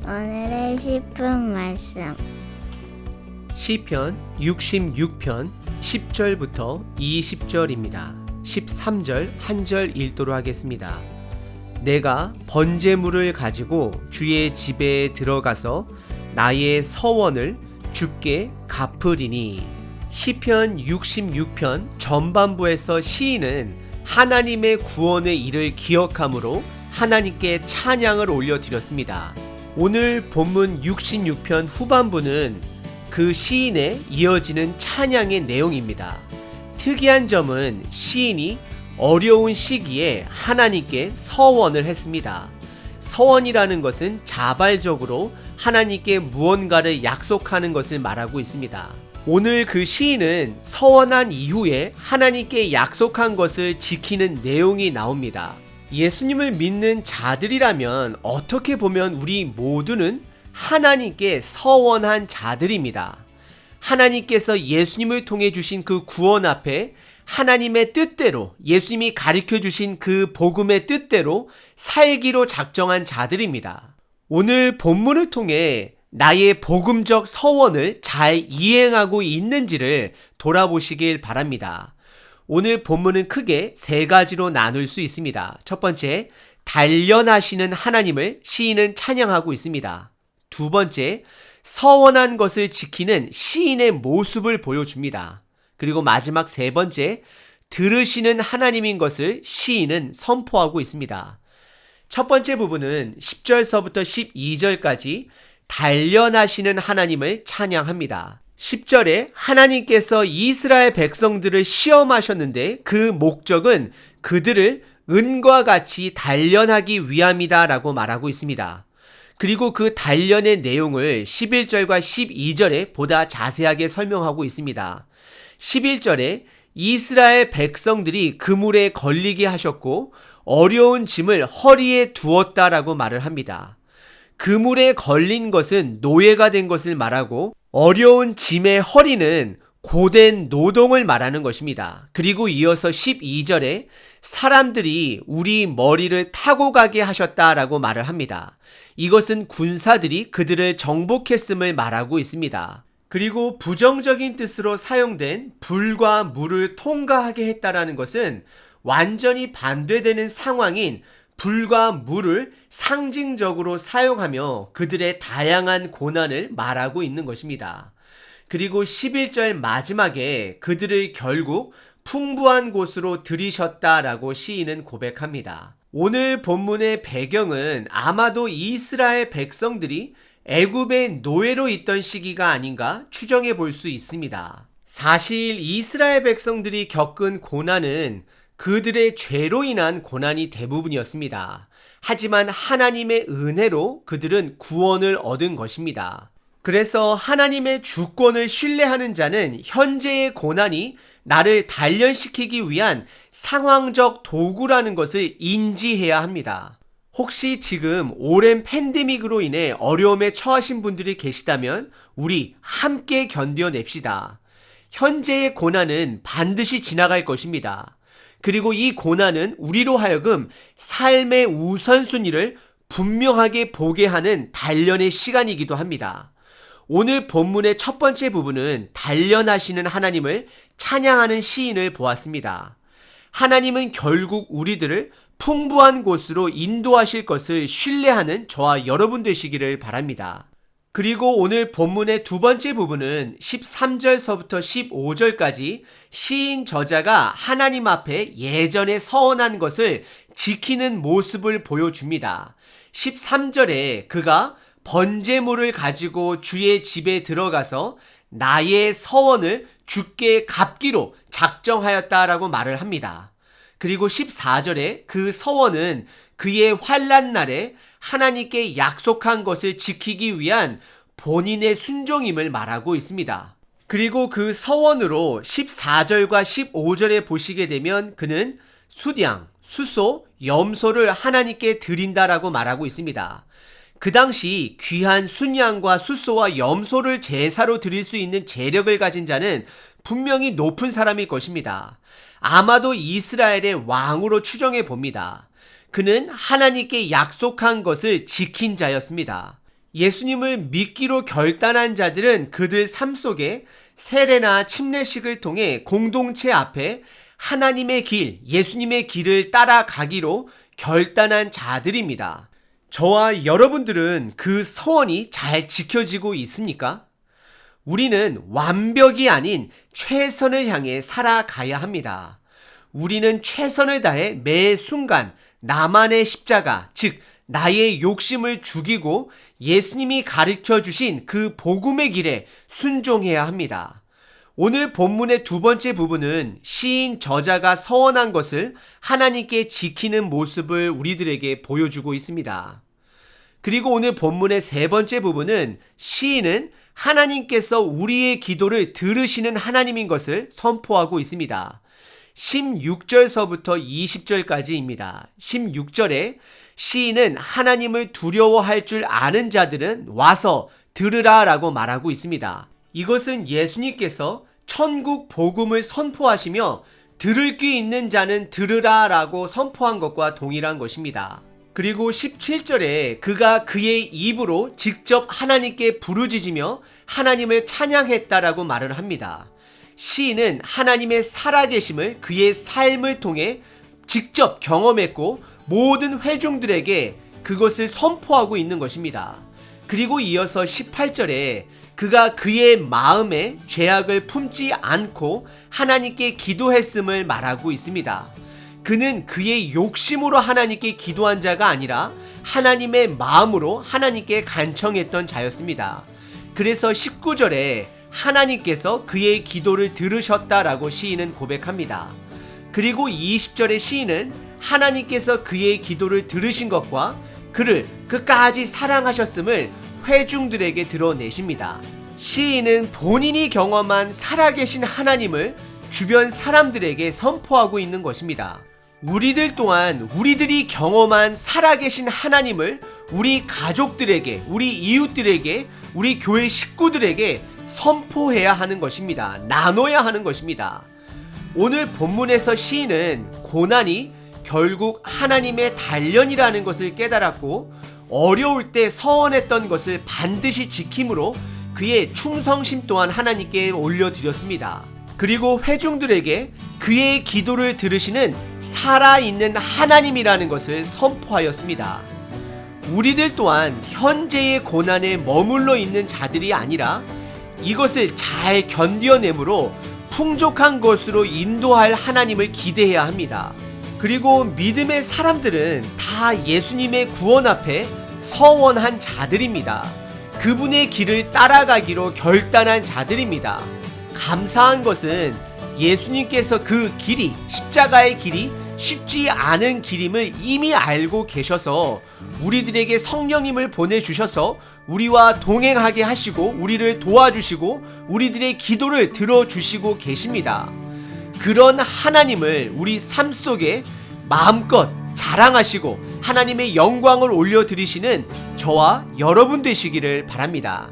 오늘의 시편 말씀 시편 66편 10절부터 20절입니다. 13절 한 절 읽도록 하겠습니다. 내가 번제물을 가지고 주의 집에 들어가서 나의 서원을 주께 갚으리니. 시편 66편 전반부에서 시인은 하나님의 구원의 일을 기억함으로 하나님께 찬양을 올려드렸습니다. 오늘 본문 66편 후반부는 그 시인의 이어지는 찬양의 내용입니다. 특이한 점은 시인이 어려운 시기에 하나님께 서원을 했습니다. 서원이라는 것은 자발적으로 하나님께 무언가를 약속하는 것을 말하고 있습니다. 오늘 그 시인은 서원한 이후에 하나님께 약속한 것을 지키는 내용이 나옵니다. 예수님을 믿는 자들이라면 어떻게 보면 우리 모두는 하나님께 서원한 자들입니다. 하나님께서 예수님을 통해 주신 그 구원 앞에 하나님의 뜻대로, 예수님이 가르쳐 주신 그 복음의 뜻대로 살기로 작정한 자들입니다. 오늘 본문을 통해 나의 복음적 서원을 잘 이행하고 있는지를 돌아보시길 바랍니다. 오늘 본문은 크게 세 가지로 나눌 수 있습니다. 첫 번째, 단련하시는 하나님을 시인은 찬양하고 있습니다. 두 번째, 서원한 것을 지키는 시인의 모습을 보여줍니다. 그리고 마지막 세 번째, 들으시는 하나님인 것을 시인은 선포하고 있습니다. 첫 번째 부분은 10절서부터 12절까지 단련하시는 하나님을 찬양합니다. 10절에 하나님께서 이스라엘 백성들을 시험하셨는데 그 목적은 그들을 은과 같이 단련하기 위함이다 라고 말하고 있습니다. 그리고 그 단련의 내용을 11절과 12절에 보다 자세하게 설명하고 있습니다. 11절에 이스라엘 백성들이 그물에 걸리게 하셨고 어려운 짐을 허리에 두었다라고 말을 합니다. 그물에 걸린 것은 노예가 된 것을 말하고 어려운 짐의 허리는 고된 노동을 말하는 것입니다. 그리고 이어서 12절에 사람들이 우리 머리를 타고 가게 하셨다라고 말을 합니다. 이것은 군사들이 그들을 정복했음을 말하고 있습니다. 그리고 부정적인 뜻으로 사용된 불과 물을 통과하게 했다라는 것은 완전히 반대되는 상황인 불과 물을 상징적으로 사용하며 그들의 다양한 고난을 말하고 있는 것입니다. 그리고 11절 마지막에 그들을 결국 풍부한 곳으로 들이셨다라고 시인은 고백합니다. 오늘 본문의 배경은 아마도 이스라엘 백성들이 애굽의 노예로 있던 시기가 아닌가 추정해 볼 수 있습니다. 사실 이스라엘 백성들이 겪은 고난은 그들의 죄로 인한 고난이 대부분이었습니다. 하지만 하나님의 은혜로 그들은 구원을 얻은 것입니다. 그래서 하나님의 주권을 신뢰하는 자는 현재의 고난이 나를 단련시키기 위한 상황적 도구라는 것을 인지해야 합니다. 혹시 지금 오랜 팬데믹으로 인해 어려움에 처하신 분들이 계시다면 우리 함께 견뎌냅시다. 현재의 고난은 반드시 지나갈 것입니다. 그리고 이 고난은 우리로 하여금 삶의 우선순위를 분명하게 보게 하는 단련의 시간이기도 합니다. 오늘 본문의 첫 번째 부분은 단련하시는 하나님을 찬양하는 시인을 보았습니다. 하나님은 결국 우리들을 풍부한 곳으로 인도하실 것을 신뢰하는 저와 여러분 되시기를 바랍니다. 그리고 오늘 본문의 두 번째 부분은 13절서부터 15절까지 시인 저자가 하나님 앞에 예전에 서원한 것을 지키는 모습을 보여줍니다. 13절에 그가 번제물을 가지고 주의 집에 들어가서 나의 서원을 주께 갚기로 작정하였다라고 말을 합니다. 그리고 14절에 그 서원은 그의 환난 날에 하나님께 약속한 것을 지키기 위한 본인의 순종임을 말하고 있습니다. 그리고 그 서원으로 14절과 15절에 보시게 되면 그는 수량, 수소, 염소를 하나님께 드린다라고 말하고 있습니다. 그 당시 귀한 순양과 수소와 염소를 제사로 드릴 수 있는 재력을 가진 자는 분명히 높은 사람일 것입니다. 아마도 이스라엘의 왕으로 추정해 봅니다. 그는 하나님께 약속한 것을 지킨 자였습니다. 예수님을 믿기로 결단한 자들은 그들 삶 속에 세례나 침례식을 통해 공동체 앞에 하나님의 길, 예수님의 길을 따라가기로 결단한 자들입니다. 저와 여러분들은 그 서원이 잘 지켜지고 있습니까? 우리는 완벽이 아닌 최선을 향해 살아가야 합니다. 우리는 최선을 다해 매 순간 나만의 십자가, 즉 나의 욕심을 죽이고 예수님이 가르쳐 주신 그 복음의 길에 순종해야 합니다. 오늘 본문의 두 번째 부분은 시인 저자가 서원한 것을 하나님께 지키는 모습을 우리들에게 보여주고 있습니다. 그리고 오늘 본문의 세 번째 부분은 시인은 하나님께서 우리의 기도를 들으시는 하나님인 것을 선포하고 있습니다. 16절서부터 20절까지입니다. 16절에 시인은 하나님을 두려워할 줄 아는 자들은 와서 들으라 라고 말하고 있습니다. 이것은 예수님께서 천국 복음을 선포하시며 들을 귀 있는 자는 들으라 라고 선포한 것과 동일한 것입니다. 그리고 17절에 그가 그의 입으로 직접 하나님께 부르짖으며 하나님을 찬양했다라고 말을 합니다. 시인은 하나님의 살아계심을 그의 삶을 통해 직접 경험했고 모든 회중들에게 그것을 선포하고 있는 것입니다. 그리고 이어서 18절에 그가 그의 마음에 죄악을 품지 않고 하나님께 기도했음을 말하고 있습니다. 그는 그의 욕심으로 하나님께 기도한 자가 아니라 하나님의 마음으로 하나님께 간청했던 자였습니다. 그래서 19절에 하나님께서 그의 기도를 들으셨다라고 시인은 고백합니다. 그리고 20절의 시인은 하나님께서 그의 기도를 들으신 것과 그를 끝까지 사랑하셨음을 회중들에게 드러내십니다. 시인은 본인이 경험한 살아계신 하나님을 주변 사람들에게 선포하고 있는 것입니다. 우리들 또한 우리들이 경험한 살아계신 하나님을 우리 가족들에게, 우리 이웃들에게, 우리 교회 식구들에게 선포해야 하는 것입니다. 나눠야 하는 것입니다. 오늘 본문에서 시인은 고난이 결국 하나님의 단련이라는 것을 깨달았고 어려울 때 서원했던 것을 반드시 지킴으로 그의 충성심 또한 하나님께 올려드렸습니다. 그리고 회중들에게 그의 기도를 들으시는 살아있는 하나님이라는 것을 선포하였습니다. 우리들 또한 현재의 고난에 머물러 있는 자들이 아니라 이것을 잘 견뎌내므로 풍족한 것으로 인도할 하나님을 기대해야 합니다. 그리고 믿음의 사람들은 다 예수님의 구원 앞에 서원한 자들입니다. 그분의 길을 따라가기로 결단한 자들입니다. 감사한 것은 예수님께서 그 길이, 십자가의 길이 쉽지 않은 길임을 이미 알고 계셔서 우리들에게 성령님을 보내주셔서 우리와 동행하게 하시고 우리를 도와주시고 우리들의 기도를 들어주시고 계십니다. 그런 하나님을 우리 삶 속에 마음껏 자랑하시고 하나님의 영광을 올려드리시는 저와 여러분 되시기를 바랍니다.